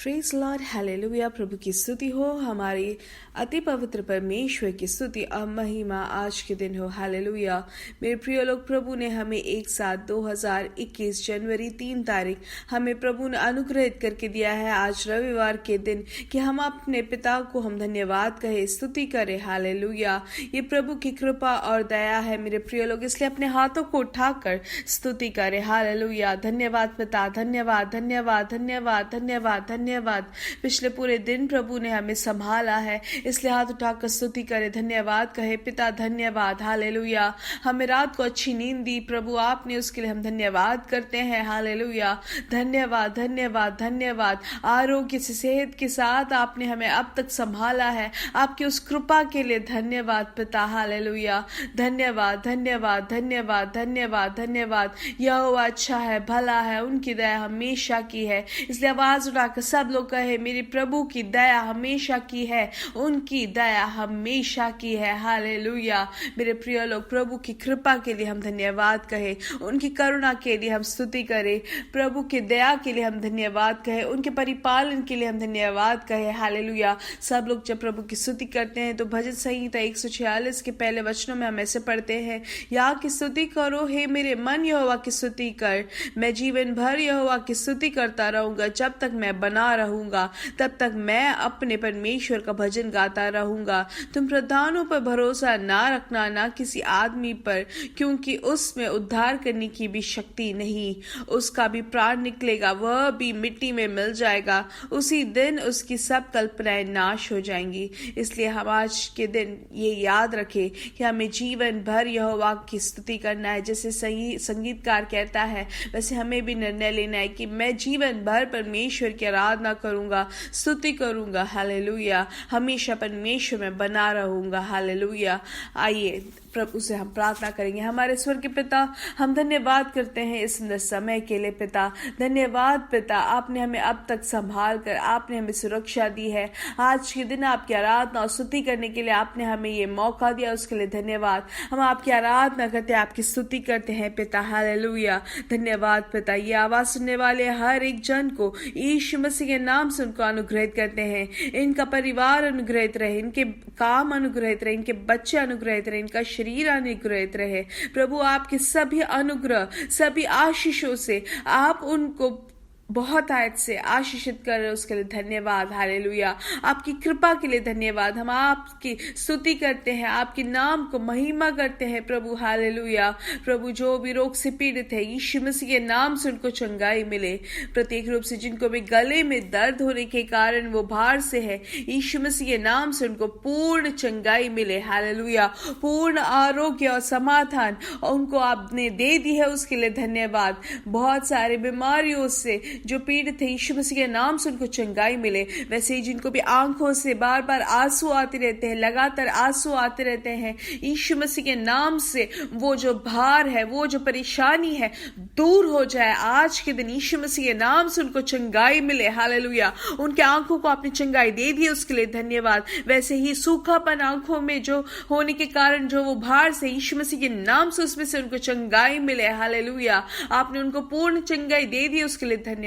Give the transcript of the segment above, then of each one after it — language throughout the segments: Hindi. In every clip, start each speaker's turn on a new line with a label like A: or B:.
A: Praise Lord, hallelujah. प्रभु की स्तुति हो, हमारी अति पवित्र परमेश्वर की स्तुति और महिमा आज के दिन हो। हालेलुया। मेरे प्रिय लोग, प्रभु ने हमें एक साथ 2021 जनवरी 3 तारीख हमें प्रभु ने अनुग्रहित करके दिया है आज रविवार के दिन कि हम अपने पिता को हम धन्यवाद कहे, स्तुति करें। हालेलुया। ये प्रभु की कृपा और दया है मेरे प्रिय लोग, इसलिए अपने हाथों को उठाकर स्तुति करें। हालेलुया। धन्यवाद पिता, धन्यवाद धन्यवाद धन्यवाद धन्यवाद धन्यवाद। पिछले पूरे दिन प्रभु ने हमें संभाला है, इसलिए हाथ उठाकर स्तुति करें, धन्यवाद कहे। पिता धन्यवाद। हालेलुया। हमें रात को अच्छी नींद दी प्रभु आपने, उसके लिए हम धन्यवाद करते हैं। हालेलुया। धन्यवाद धन्यवाद धन्यवाद। आरोग्य से, सेहत के साथ आपने हमें अब तक संभाला है, आपकी उस कृपा के लिए धन्यवाद पिता। हालेलुया। धन्यवाद धन्यवाद धन्यवाद धन्यवाद धन्यवाद। यहोवा अच्छा है, भला है, उनकी दया हमेशा की है। इसलिए आवाज उठाकर सब लोग कहे, मेरे प्रभु की दया हमेशा की है, उनकी दया हमेशा की है। हालेलुया। मेरे प्रिय लोग, प्रभु की कृपा के लिए हम धन्यवाद कहे, उनकी करुणा के लिए हम स्तुति करें, प्रभु की दया के लिए हम धन्यवाद कहे, उनके परिपालन के लिए हम धन्यवाद कहे। हालेलुया। सब लोग जब प्रभु की स्तुति करते हैं तो भजन संहिता 146 के पहले वचनों में हम ऐसे पढ़ते हैं, या की स्तुति करो हे मेरे मन, यहोवा की स्तुति कर। मैं जीवन भर यहोवा की स्तुति करता रहूंगा, जब तक मैं बना रहूंगा तब तक मैं अपने परमेश्वर का भजन गाता रहूंगा। तुम प्रधानों पर भरोसा ना रखना, ना किसी आदमी पर, क्योंकि उसमें उद्धार करने की भी शक्ति नहीं, उसका भी प्राण निकलेगा, वह भी मिट्टी में मिल जाएगा, उसी दिन उसकी सब कल्पनाएं नाश हो जाएंगी। इसलिए हम आज के दिन ये याद रखें कि हमें जीवन भर यहोवा की स्तुति करना है। जैसे संगीतकार कहता है, वैसे हमें भी निर्णय लेना है कि मैं जीवन भर परमेश्वर की आराधना करूंगा, स्तुति करूंगा। हालेलुया। हमेशा परमेश्वर में बना रहूंगा। हालेलुया। आइए प्रभु से हम प्रार्थना करेंगे। हमारे स्वर्ग के पिता, हम धन्यवाद करते हैं इस सुंदर समय के लिए पिता। धन्यवाद पिता, आपने हमें अब तक संभाल कर आपने हमें सुरक्षा दी है। आज के दिन आपकी आराधना और स्तुति करने के लिए आपने हमें ये मौका दिया, उसके लिए धन्यवाद। हम आपकी आराधना करते हैं, आपकी स्तुति करते हैं पिता। हालेलुया। धन्यवाद पिता। ये आवाज सुनने वाले हर एक जन को यीशु मसीह के नाम से उनको अनुग्रहित करते हैं। इनका परिवार अनुग्रहित रहे, इनके काम अनुग्रहित रहे, इनके बच्चे अनुग्रहित रहे, इनका शरीर अनुग्रहित रहे। प्रभु आपके सभी अनुग्रह, सभी आशीषों से आप उनको बहुत आयत से आशीषित कर रहे, उसके लिए धन्यवाद। हालेलुया। आपकी कृपा के लिए धन्यवाद। हम आपकी स्तुति करते हैं, आपके नाम को महिमा करते हैं प्रभु। हालेलुया। प्रभु जो भी रोग से पीड़ित है, यीशु मसीह के नाम से उनको चंगाई मिले। प्रत्येक रूप से जिनको भी गले में दर्द होने के कारण वो भार से है, यीशु मसीह के नाम से उनको पूर्ण चंगाई मिले। हालेलुया। पूर्ण आरोग्य और समाधान उनको आपने दे दी है, उसके लिए धन्यवाद। बहुत सारे बीमारियों से जो पीड़ित है, यीशु मसीह के नाम से उनको चंगाई मिले। वैसे ही जिनको भी आंखों से बार बार आंसू आते रहते हैं, लगातार आंसू आते रहते हैं, यीशु मसीह के नाम से वो जो भार है, वो जो परेशानी है, दूर हो जाए। आज के दिन यीशु मसीह के नाम से उनको चंगाई मिले। हालेलुया। उनके आंखों को आपने चंगाई दे दी, उसके लिए धन्यवाद। वैसे ही सूखापन आंखों में जो होने के कारण जो वो भार से, यीशु मसीह के नाम से उसमें से उनको चंगाई मिले। हालेलुया। आपने उनको पूर्ण चंगाई दे दी, उसके लिए धन्यवाद।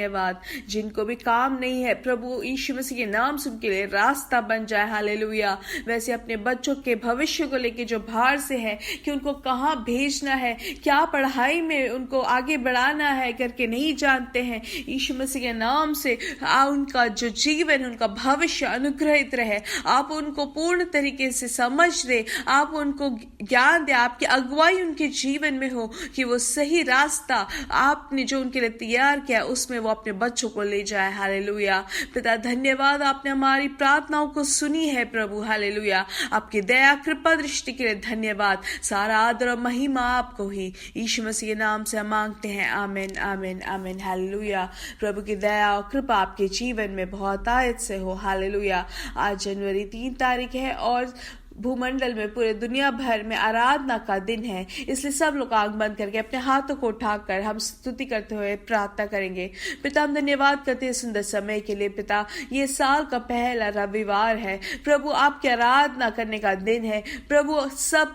A: जिनको भी काम नहीं है, प्रभु यीशु मसीह के नाम से उनके लिए रास्ता बन जाए। हालेलुया। वैसे अपने बच्चों के भविष्य को लेके जो भार से है कि उनको कहाँ भेजना है, क्या पढ़ाई में उनको आगे बढ़ाना है करके नहीं जानते हैं, यीशु मसीह के नाम से उनका जो जीवन, उनका भविष्य अनुग्रहित रहे। आप उनको पूर्ण तरीके से समझ दे, आप उनको ज्ञान दे, आपकी अगुवाई उनके जीवन में हो कि वो सही रास्ता आपने जो उनके लिए तैयार किया उसमें वो अपने बच्चों को ले जाए। हालेलुया। पिता धन्यवाद, आपने हमारी प्रार्थनाओं को सुनी है प्रभु। हालेलुया। आपकी दया, कृपा, दृष्टि के लिए धन्यवाद। सारा आदर और महिमा आपको ही यीशु मसीह के नाम से हम मांगते हैं। आमीन आमीन आमीन। हालेलुया। प्रभु की दया और कृपा आपके जीवन में बहुत आयत से हो। हालेलुया। आज जनवरी 3 तारीख है और भूमंडल में पूरे दुनिया भर में आराधना का दिन है, इसलिए सब लोग आंख बंद करके अपने हाथों को उठाकर हम स्तुति करते हुए प्रार्थना करेंगे। पिता हम धन्यवाद करते हैं सुंदर समय के लिए। पिता ये साल का पहला रविवार है प्रभु, आपकी आराधना करने का दिन है प्रभु। सब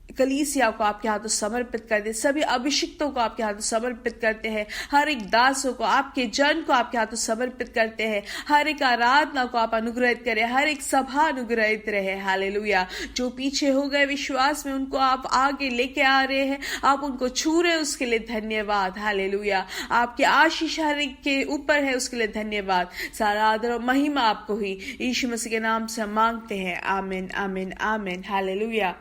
A: कलीसिया को आपके हाथों समर्पित करते हैं, सभी अभिषिक्तों को आपके हाथों समर्पित करते हैं, हर एक दासों को, आपके जन को आपके हाथों समर्पित करते हैं। हर एक आराधना को आप अनुग्रहित करें, हर एक सभा अनुग्रहित रहे। हालेलुया। जो पीछे हो गए विश्वास में, उनको आप आगे लेके आ रहे हैं, आप उनको छू रहे हैं, उसके लिए धन्यवाद। हालेलुया। आपकी आशीष हर एक के ऊपर है, उसके लिए धन्यवाद। सारा आदर और महिमा आपको ही यीशु मसीह के नाम से हम मांगते हैं। आमीन, आमीन, आमीन। हालेलुया।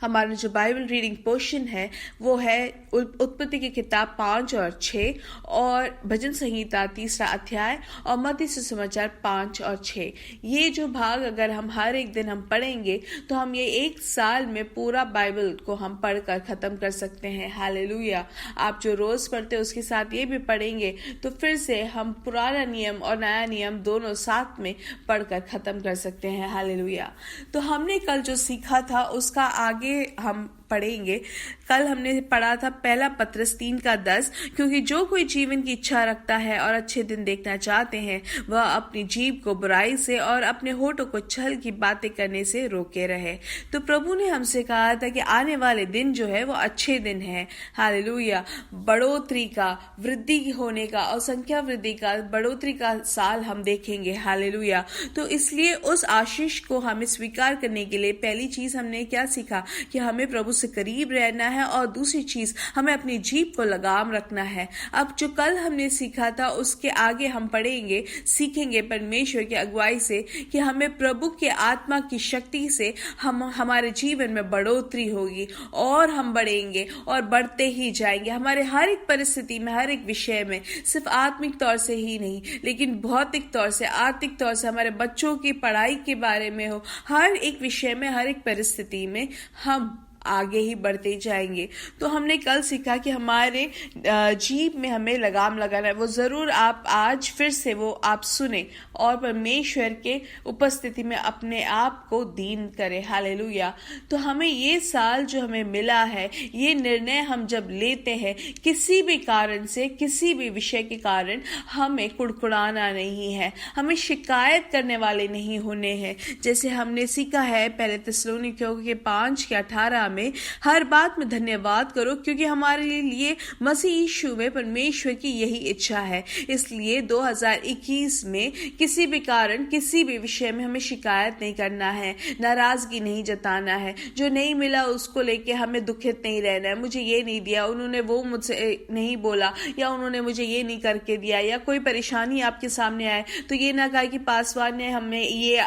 A: हमारा जो बाइबल रीडिंग पोर्शन है वो है उत्पत्ति की किताब 5 और 6 और भजन संहिता 3 अध्याय और मत्ती सुसमाचार 5 और 6। ये जो भाग अगर हम हर एक दिन हम पढ़ेंगे तो हम ये एक साल में पूरा बाइबल को हम पढ़कर खत्म कर सकते हैं। हालेलुया। आप जो रोज पढ़ते हैं उसके साथ ये भी पढ़ेंगे तो फिर से हम पुराना नियम और नया नियम दोनों साथ में पढ़कर खत्म कर सकते हैं। हालेलुया। तो हमने कल जो सीखा था उसका आगे हम पढ़ेंगे। कल हमने पढ़ा था पहला पत्रस 3:10, क्योंकि जो कोई जीवन की इच्छा रखता है और अच्छे दिन देखना चाहते हैं वह अपनी जीभ को बुराई से और अपने होठों को छल की बातें करने से रोके रहे। तो प्रभु ने हमसे कहा था कि आने वाले दिन जो है वो अच्छे दिन है। हालेलुया। बढ़ोतरी का, वृद्धि होने का और संख्या वृद्धि का, बढ़ोतरी का साल हम देखेंगे। हालेलुया। तो इसलिए उस आशीष को हमें स्वीकार करने के लिए पहली चीज हमने क्या सीखा कि हमें प्रभु से करीब रहना है और दूसरी चीज हमें अपनी जीभ को लगाम रखना है। अब जो कल हमने सीखा था उसके आगे हम पढ़ेंगे, सीखेंगे परमेश्वर की अगुवाई से कि हमें प्रभु के आत्मा की शक्ति से हमारे जीवन में बढ़ोतरी होगी और हम बढ़ेंगे और बढ़ते ही जाएंगे। हमारे हर एक परिस्थिति में, हर एक विषय में, सिर्फ आत्मिक तौर से ही नहीं लेकिन भौतिक तौर से, आर्थिक तौर से, हमारे बच्चों की पढ़ाई के बारे में हो, हर एक विषय में, हर एक परिस्थिति में हम आगे ही बढ़ते जाएंगे। तो हमने कल सीखा कि हमारे जीभ में हमें लगाम लगाना है। वो जरूर आप आज फिर से वो आप सुने और परमेश्वर के उपस्थिति में अपने आप को दीन करें। हालेलुया। तो हमें ये साल जो हमें मिला है, ये निर्णय हम जब लेते हैं किसी भी कारण से, किसी भी विषय के कारण, हमें कुड़कुड़ाना नहीं है, हमें शिकायत करने वाले नहीं होने हैं। जैसे हमने सीखा है पहले थिस्सलुनीकियों के 5:18 में, हर बात में धन्यवाद करो क्योंकि हमारे लिए मसीह यीशु में परमेश्वर की यही इच्छा है। इसलिए 2021 में किसी भी कारण, किसी भी विषय में हमें शिकायत नहीं करना है, नाराजगी नहीं जताना है। जो नहीं मिला उसको लेके हमें दुखित नहीं रहना है। मुझे ये नहीं दिया, उन्होंने वो मुझसे नहीं बोला, या उन्होंने मुझे ये नहीं करके दिया, या कोई परेशानी आपके सामने आए तो ये ना कहा कि पासवान ने हमें ये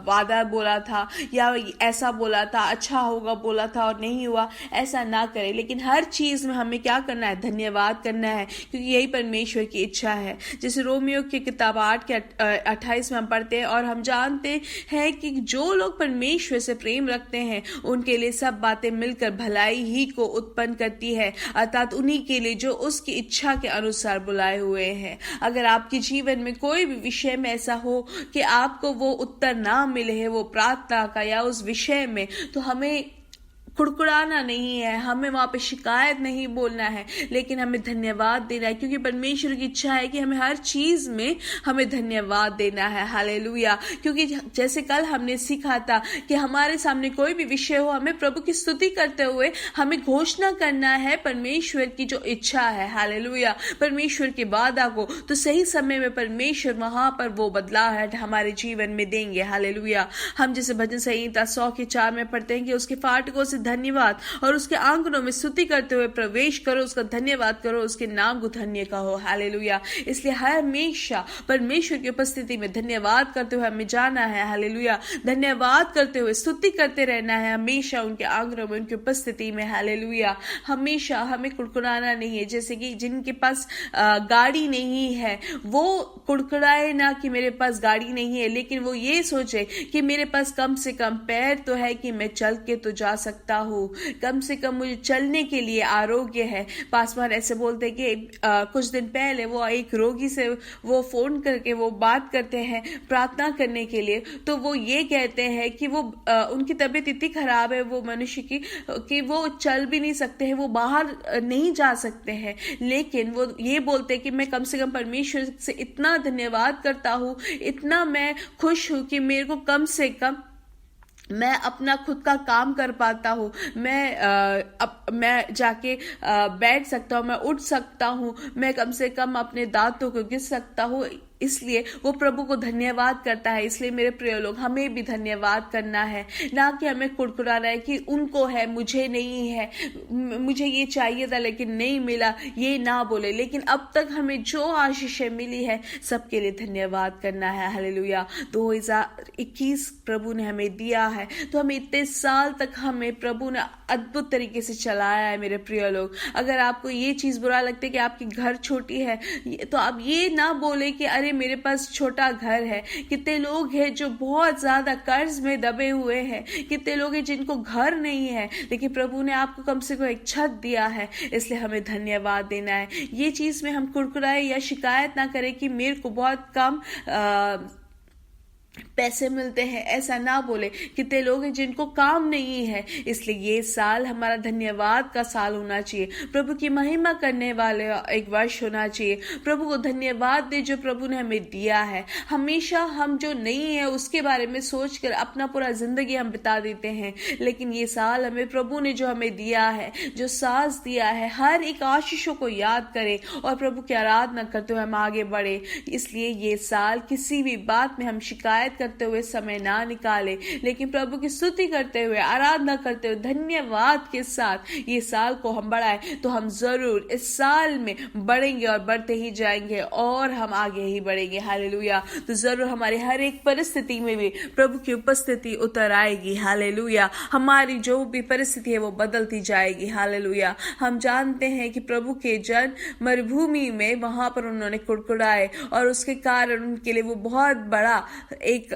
A: वादा बोला था या ऐसा बोला था, अच्छा होगा बोला था और नहीं हुआ। ऐसा ना करें, लेकिन हर चीज में हमें क्या करना है? धन्यवाद करना है, क्योंकि यही परमेश्वर की इच्छा है। जैसे रोमियो की किताब 8:28 में हम पढ़ते हैं और हम जानते हैं कि जो लोग परमेश्वर से प्रेम रखते हैं उनके लिए सब बातें मिलकर भलाई ही को उत्पन्न करती है, अर्थात उन्हीं के लिए जो उसकी इच्छा के अनुसार बुलाए हुए हैं। अगर आपके जीवन में कोई भी विषय में ऐसा हो कि आपको वो उत्तर ना मिले है वो प्रार्थना का या उस विषय में, तो हमें कुड़कुड़ाना नहीं है, हमें वहां पे शिकायत नहीं बोलना है, लेकिन हमें धन्यवाद देना है, क्योंकि परमेश्वर की इच्छा है कि हमें हर चीज में हमें धन्यवाद देना है। हालेलुया। क्योंकि जैसे कल हमने सीखा था कि हमारे सामने कोई भी विषय हो, हमें प्रभु की स्तुति करते हुए हमें घोषणा करना है परमेश्वर की जो इच्छा है। हालेलुया। परमेश्वर के वादा को, तो सही समय में परमेश्वर वहां पर वो बदलाव हमारे जीवन में देंगे। हालेलुया। हम जैसे भजन संहिता 100:4 में पढ़ते हैं कि उसके फाटकों से धन्यवाद और उसके आंगनों में स्तुति करते हुए प्रवेश करो, उसका धन्यवाद करो, उसके नाम को धन्य कहो। हालेलुया। इसलिए हमेशा परमेश्वर की उपस्थिति में धन्यवाद करते हुए हमें जाना है। हालेलुया। धन्यवाद करते हुए स्तुति करते रहना है हमेशा उनके आंगनों में, उनकी उपस्थिति में। हालेलुया। हमेशा हमें कुड़कुड़ाना नहीं है। जैसे कि जिनके पास गाड़ी नहीं है वो कुड़कुड़ाए ना कि मेरे पास गाड़ी नहीं है, लेकिन वो ये सोचे कि मेरे पास कम से कम पैर तो है कि मैं चल के तो जा सकता हूँ, कम से कम मुझे चलने के लिए आरोग्य है। पासवान ऐसे बोलते हैं कि कुछ दिन पहले वो एक रोगी से वो फोन करके वो बात करते हैं प्रार्थना करने के लिए, तो वो ये कहते हैं कि वो उनकी तबीयत इतनी खराब है वो मनुष्य की कि वो चल भी नहीं सकते हैं, वो बाहर नहीं जा सकते हैं, लेकिन वो ये बोलते हैं कि मैं कम से कम परमेश्वर से इतना धन्यवाद करता हूँ, इतना मैं खुश हूँ कि मेरे को कम से कम मैं अपना खुद का काम कर पाता हूँ, मैं जाके बैठ सकता हूँ, मैं उठ सकता हूँ, मैं कम से कम अपने दांतों को घिस सकता हूँ, इसलिए वो प्रभु को धन्यवाद करता है। इसलिए मेरे प्रिय लोग, हमें भी धन्यवाद करना है, ना कि हमें कुड़कुड़ाना है कि उनको है मुझे नहीं है, मुझे ये चाहिए था लेकिन नहीं मिला, ये ना बोले। लेकिन अब तक हमें जो आशीषें मिली है सबके लिए धन्यवाद करना है। हालेलुया। 2021 प्रभु ने हमें दिया है, तो हमें इतने साल तक हमें प्रभु ने अद्भुत तरीके से चलाया है। मेरे प्रिय लोग, अगर आपको ये चीज बुरा लगता है कि आपकी घर छोटी है, तो आप ये ना बोले कि अरे मेरे पास छोटा घर है। कितने लोग हैं जो बहुत ज्यादा कर्ज में दबे हुए हैं, कितने लोग हैं जिनको घर नहीं है, लेकिन प्रभु ने आपको कम से कम एक छत दिया है, इसलिए हमें धन्यवाद देना है। ये चीज में हम कुड़कुड़ाए या शिकायत ना करें कि मेरे को बहुत कम पैसे मिलते हैं, ऐसा ना बोले। कितने लोग हैं जिनको काम नहीं है, इसलिए ये साल हमारा धन्यवाद का साल होना चाहिए, प्रभु की महिमा करने वाले एक वर्ष होना चाहिए। प्रभु को धन्यवाद दे जो प्रभु ने हमें दिया है। हमेशा हम जो नहीं है उसके बारे में सोचकर अपना पूरा जिंदगी हम बिता देते हैं, लेकिन ये साल हमें प्रभु ने जो हमें दिया है, जो सांस दिया है, हर एक आशीषों को याद करें और प्रभु की आराधना करते हुए हम आगे बढ़े। इसलिए ये साल किसी भी बात में हम शिकायत करते हुए समय ना निकाले, लेकिन प्रभु की स्तुति करते हुए, आराधना करते हुए, धन्यवाद के साथ ये साल को हम बढ़ाए, तो हम जरूर इस साल में बढ़ेंगे और बढ़ते ही जाएंगे और हम आगे ही बढ़ेंगे। हालेलुया। तो जरूर हमारी हर एक परिस्थिति में भी प्रभु की उपस्थिति उतर आएगी। हालेलुया। हमारी जो भी परिस्थिति है वो बदलती जाएगी। हालेलुया। हम जानते हैं कि प्रभु के जन मरुभूमि में वहां पर उन्होंने कुड़कुड़ाए और उसके कारण उनके लिए वो बहुत बड़ा एक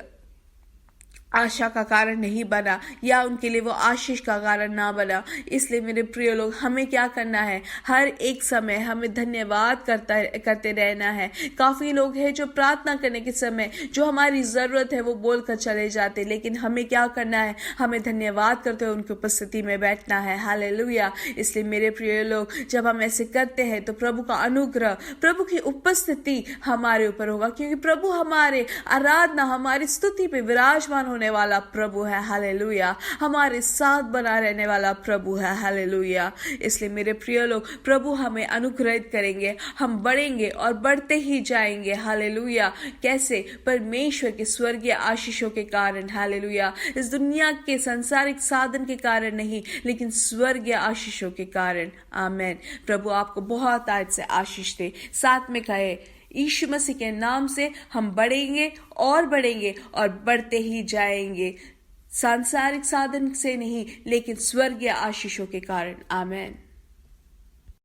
A: आशा का कारण नहीं बना, या उनके लिए वो आशीष का कारण ना बना। इसलिए मेरे प्रिय लोग, हमें क्या करना है, हर एक समय हमें धन्यवाद करते रहना है। काफी लोग हैं जो प्रार्थना करने के समय जो हमारी जरूरत है वो बोलकर चले जाते, लेकिन हमें क्या करना है, हमें धन्यवाद करते हुए उनकी उपस्थिति में बैठना है। हालेलुया। इसलिए मेरे प्रिय लोग, जब हम ऐसे करते हैं तो प्रभु का अनुग्रह, प्रभु की उपस्थिति हमारे ऊपर होगा, क्योंकि प्रभु हमारे आराधना, हमारी स्तुति पे विराजमान वाला प्रभु है। हालेलुया। हमारे साथ बना रहने वाला प्रभु है। हालेलुया। इसलिए मेरे प्रिय लोग, प्रभु हमें अनुग्रहित करेंगे, हम बढ़ेंगे और बढ़ते ही जाएंगे। हालेलुया। कैसे? परमेश्वर के स्वर्गीय आशीषों के कारण। हालेलुया। इस दुनिया के सांसारिक साधन के कारण नहीं, लेकिन स्वर्गीय आशीषों के कारण। आमीन। प्रभु आपको बहुत आज से आशीष दे। साथ में कहे, यीशु मसीह के नाम से हम बढ़ेंगे और बढ़ेंगे और बढ़ते ही जाएंगे, सांसारिक साधन से नहीं, लेकिन स्वर्गीय आशीषों के कारण। आमीन।